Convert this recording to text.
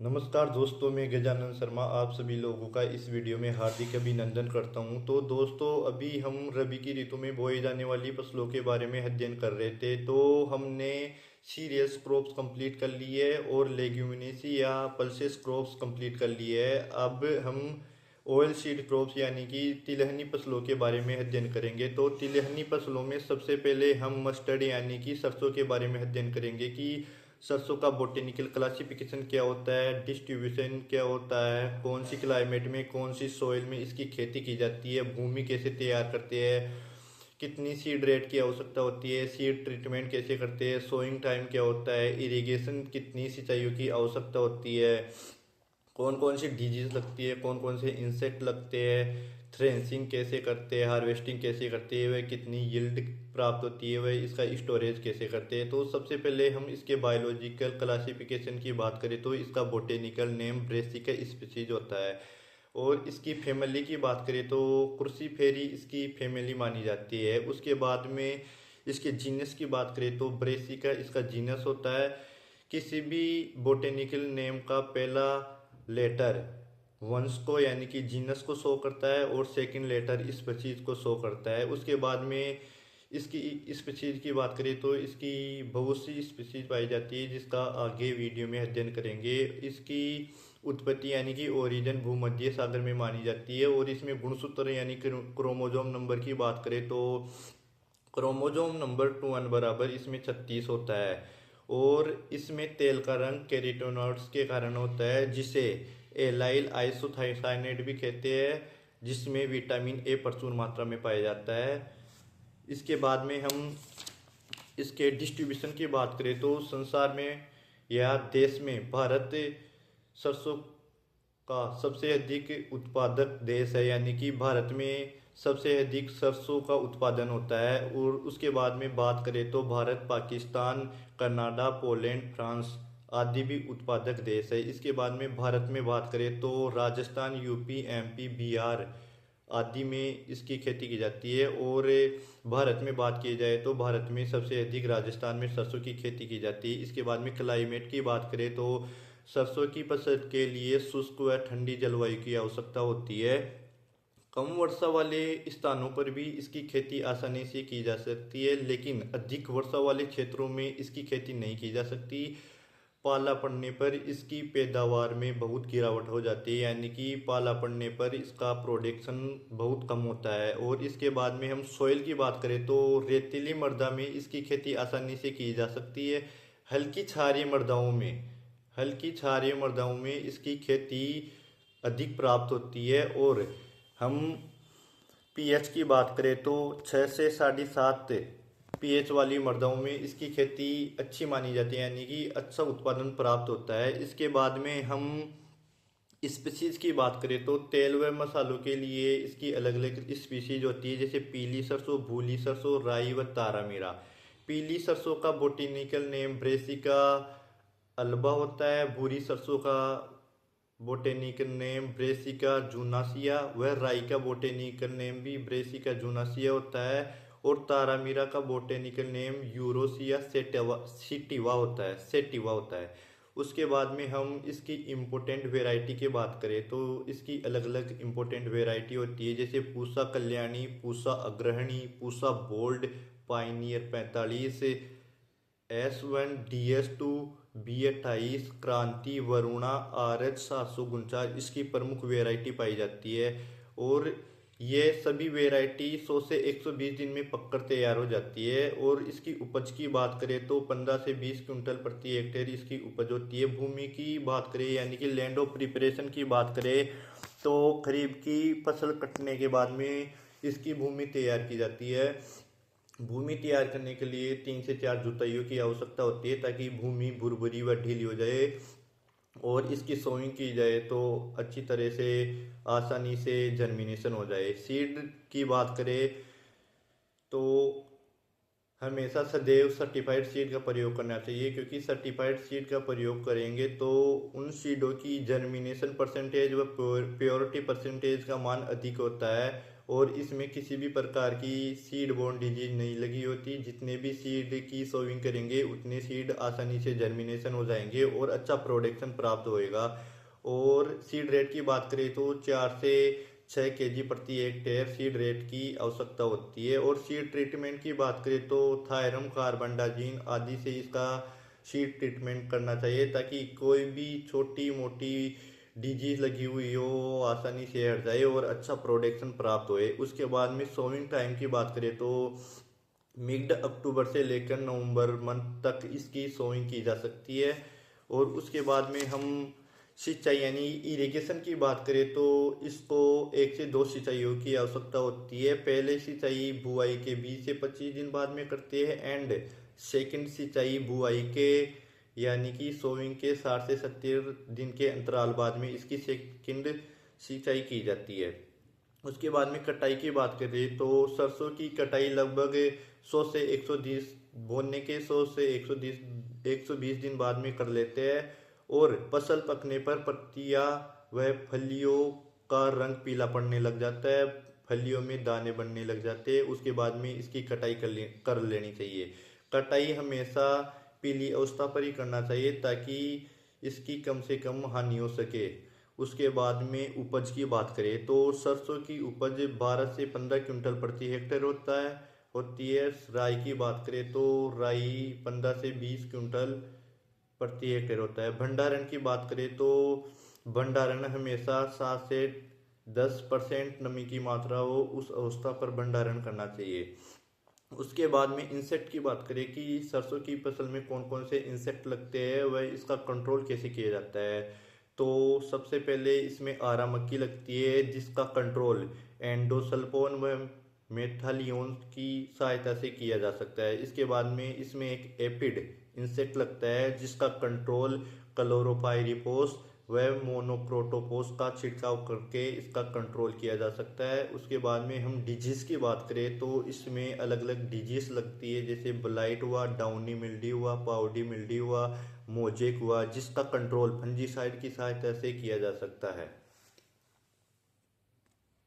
नमस्कार दोस्तों, मैं गजानन शर्मा आप सभी लोगों का इस वीडियो में हार्दिक अभिनंदन करता हूं। तो दोस्तों, अभी हम रबी की ऋतु में बोई जाने वाली फसलों के बारे में अध्ययन कर रहे थे। तो हमने सीरियल्स क्रॉप्स कंप्लीट कर लिए और लेग्यूमिनेसी या पल्सेस क्रॉप्स कंप्लीट कर लिए है। अब हम ऑयल सीड क्रॉप्स यानी कि तिलहनी फसलों के बारे में अध्ययन करेंगे। तो तिलहनी फसलों में सबसे पहले हम मस्टर्ड यानी कि सरसों के बारे में अध्ययन करेंगे कि सरसों का बोटेनिकल क्लासिफिकेशन क्या होता है, डिस्ट्रीब्यूशन क्या होता है, कौन सी क्लाइमेट में कौन सी सॉइल में इसकी खेती की जाती है, भूमि कैसे तैयार करते हैं, कितनी सीड रेट की आवश्यकता होती है, सीड ट्रीटमेंट कैसे करते हैं, सोइंग टाइम क्या होता है, इरिगेशन कितनी सिंचाइयों की आवश्यकता होती है, कौन कौन सी डिजीज लगती है, कौन कौन से इंसेक्ट लगते हैं, थ्रेसिंग कैसे करते हैं, हार्वेस्टिंग कैसे करते हैं, वह कितनी यील्ड प्राप्त होती है, वह इसका स्टोरेज कैसे करते हैं। तो सबसे पहले हम इसके बायोलॉजिकल क्लासिफिकेशन की बात करें तो इसका बोटेनिकल नेम ब्रेसिका स्पीसीज होता है। और इसकी फैमिली की बात करें तो क्रूसीफेरी इसकी फैमिली मानी जाती है। उसके बाद में इसके जीनस की बात करें तो ब्रेसिका इसका जीनस होता है। किसी भी बोटेनिकल नेम का पहला लेटर वंश को यानी कि जीनस को शो करता है और सेकंड लेटर स्पीशीज को शो करता है। उसके बाद में इसकी स्पीशीज की बात करें तो इसकी बहुत सी स्पीशीज पाई जाती है जिसका आगे वीडियो में अध्ययन करेंगे। इसकी उत्पत्ति यानी कि ओरिजिन भूमध्य सागर में मानी जाती है। और इसमें गुणसूत्र यानी क्रोमोजोम नंबर की बात करें तो क्रोमोजोम नंबर 2 बराबर इसमें 36 होता है। और इसमें तेल का रंग कैरोटीनॉइड्स के कारण होता है जिसे एलाइल आइसोसाइनेट भी कहते हैं, जिसमें विटामिन ए प्रचुर मात्रा में पाया जाता है। इसके बाद में हम इसके डिस्ट्रीब्यूशन की बात करें तो संसार में या देश में भारत सरसों का सबसे अधिक उत्पादक देश है, यानी कि भारत में सबसे अधिक सरसों का उत्पादन होता है। और उसके बाद में बात करें तो Bharat, Pakistan, Canada, Poland, France आदि भी उत्पादक देश है। इसके बाद में भारत में बात करें तो राजस्थान, यूपी, एमपी, बिहार आदि में इसकी खेती की जाती है। और भारत में बात की जाए तो भारत में सबसे अधिक राजस्थान में सरसों की खेती की जाती है। इसके बाद में क्लाइमेट की बात करें तो सरसों की फसल के लिए शुष्क व ठंडी जलवायु की आवश्यकता होती है। कम वर्षा वाले स्थानों पर भी इसकी खेती आसानी से की जा सकती है, लेकिन अधिक वर्षा वाले क्षेत्रों में इसकी खेती नहीं की जा सकती। पाला पड़ने पर इसकी पैदावार में बहुत गिरावट हो जाती है, यानी कि पाला पड़ने पर इसका प्रोडक्शन बहुत कम होता है। और इसके बाद में हम सॉइल की बात करें तो रेतीली मृदा में इसकी खेती आसानी से की जा सकती है। हल्की क्षारीय मृदाओं में हल्की क्षारीय मृदाओं में इसकी खेती अधिक प्राप्त होती है। और हम पीएच की बात करें तो 6 से 7.5 पीएच वाली मृदाओं में इसकी खेती अच्छी मानी जाती है, यानी कि अच्छा उत्पादन प्राप्त होता है। इसके बाद में हम स्पीसीज की बात करें तो तेल व मसालों के लिए इसकी अलग अलग स्पीसीज होती है, जैसे पीली सरसों, भूली सरसों, राई व तारामीरा। पीली सरसों का बोटेनिकल नेम ब्रेसिका अल्बा होता है। भूरी सरसों का बोटेनिकल नेम ब्रेसिका जूनासिया व राई का बोटेनिकल नेम भी ब्रेसिका जूनासिया होता है। और तारामीरा का बोटेनिकल नेम यूरोसिया सेटिवा होता है। उसके बाद में हम इसकी इम्पोर्टेंट वेराइटी की बात करें तो इसकी अलग अलग इम्पोर्टेंट वेराइटी होती है, जैसे Pusa Kalyani, Pusa Agrahani, Pusa bold, pioneer 45, S1, DS2, B28, क्रांति, वरुणा, RH 749 इसकी प्रमुख वेराइटी पाई जाती है। और ये सभी वेराइटी 100 से 120 दिन में पककर तैयार हो जाती है। और इसकी उपज की बात करें तो 15 से 20 क्विंटल प्रति हेक्टेयर इसकी उपज होती है। भूमि की बात करें यानी कि लैंड ऑफ प्रिपरेशन की बात करें तो खरीफ की फसल कटने के बाद में इसकी भूमि तैयार की जाती है। भूमि तैयार करने के लिए 3 से 4 जुताइयों की आवश्यकता होती है ताकि भूमि भुरभुरी व ढीली हो जाए। और इसकी सोइंग की जाए तो अच्छी तरह से आसानी से जर्मिनेशन हो जाए। सीड की बात करें तो हमेशा सदैव सर्टिफाइड सीड का प्रयोग करना चाहिए, क्योंकि सर्टिफाइड सीड का प्रयोग करेंगे तो उन सीडों की जर्मिनेशन परसेंटेज व प्योरिटी परसेंटेज का मान अधिक होता है। और इसमें किसी भी प्रकार की सीड बोर्न डिजीज नहीं लगी होती। जितने भी सीड की सोविंग करेंगे उतने सीड आसानी से जर्मिनेशन हो जाएंगे और अच्छा प्रोडक्शन प्राप्त होएगा। और सीड रेट की बात करें तो 4 से 6 kg प्रति हेक्टेयर सीड रेट की आवश्यकता होती है। और सीड ट्रीटमेंट की बात करें तो थायरम, कार्बनडाजिम आदि से इसका सीड ट्रीटमेंट करना चाहिए, ताकि कोई भी छोटी मोटी डिजीज लगी हुई हो आसानी से हट जाए और अच्छा प्रोडक्शन प्राप्त होए। उसके बाद में सोविंग टाइम की बात करें तो मिड अक्टूबर से लेकर नवंबर मंथ तक इसकी सोविंग की जा सकती है। और उसके बाद में हम सिंचाई यानी इरिगेशन की बात करें तो इसको 1 से 2 सिंचाइयों की आवश्यकता होती है। पहले सिंचाई बुआई के 20 से 25 दिन बाद में करते हैं एंड सेकंड सिंचाई बुआई के यानी कि सोविंग के 60 से 70 दिन के अंतराल बाद में इसकी सेकंड सिंचाई की जाती है। उसके बाद में कटाई की बात करें तो सरसों की कटाई लगभग 100 से 110 बोने के 100 से 120 दिन बाद में कर लेते हैं। और फसल पकने पर पत्तियां व फलियों का रंग पीला पड़ने लग जाता है, फलियों में दाने बनने लग जाते हैं। उसके बाद में इसकी कटाई कर लेनी चाहिए। कटाई हमेशा पीली अवस्था पर ही करना चाहिए ताकि इसकी कम से कम हानि हो सके। उसके बाद में उपज की बात करें तो सरसों की उपज 12 से 15 क्विंटल प्रति हेक्टेयर होती है। राई की बात करें तो राई 15 से 20 क्विंटल प्रति हेक्टेयर होता है। भंडारण की बात करें तो भंडारण हमेशा 7 से 10% नमी की मात्रा हो उस अवस्था पर भंडारण करना चाहिए। उसके बाद में इंसेक्ट की बात करें कि सरसों की फसल में कौन कौन से इंसेक्ट लगते हैं वह इसका कंट्रोल कैसे किया जाता है। तो सबसे पहले इसमें आरा मक्खी लगती है जिसका कंट्रोल एंडोसल्फोन व मेथालियोन की सहायता से किया जा सकता है। इसके बाद में इसमें एक एपिड इंसेक्ट लगता है जिसका कंट्रोल क्लोरोपाइरिफोस व मोनोक्रोटोफोस का छिड़काव करके इसका कंट्रोल किया जा सकता है। उसके बाद में हम डिजीज की बात करें तो इसमें अलग अलग डिजीज लगती है, जैसे ब्लाइट हुआ, डाउनी मिल्डी हुआ, पाउडी मिल्डी हुआ, मोजेक हुआ, जिसका कंट्रोल फंजीसाइड की सहायता से किया जा सकता है।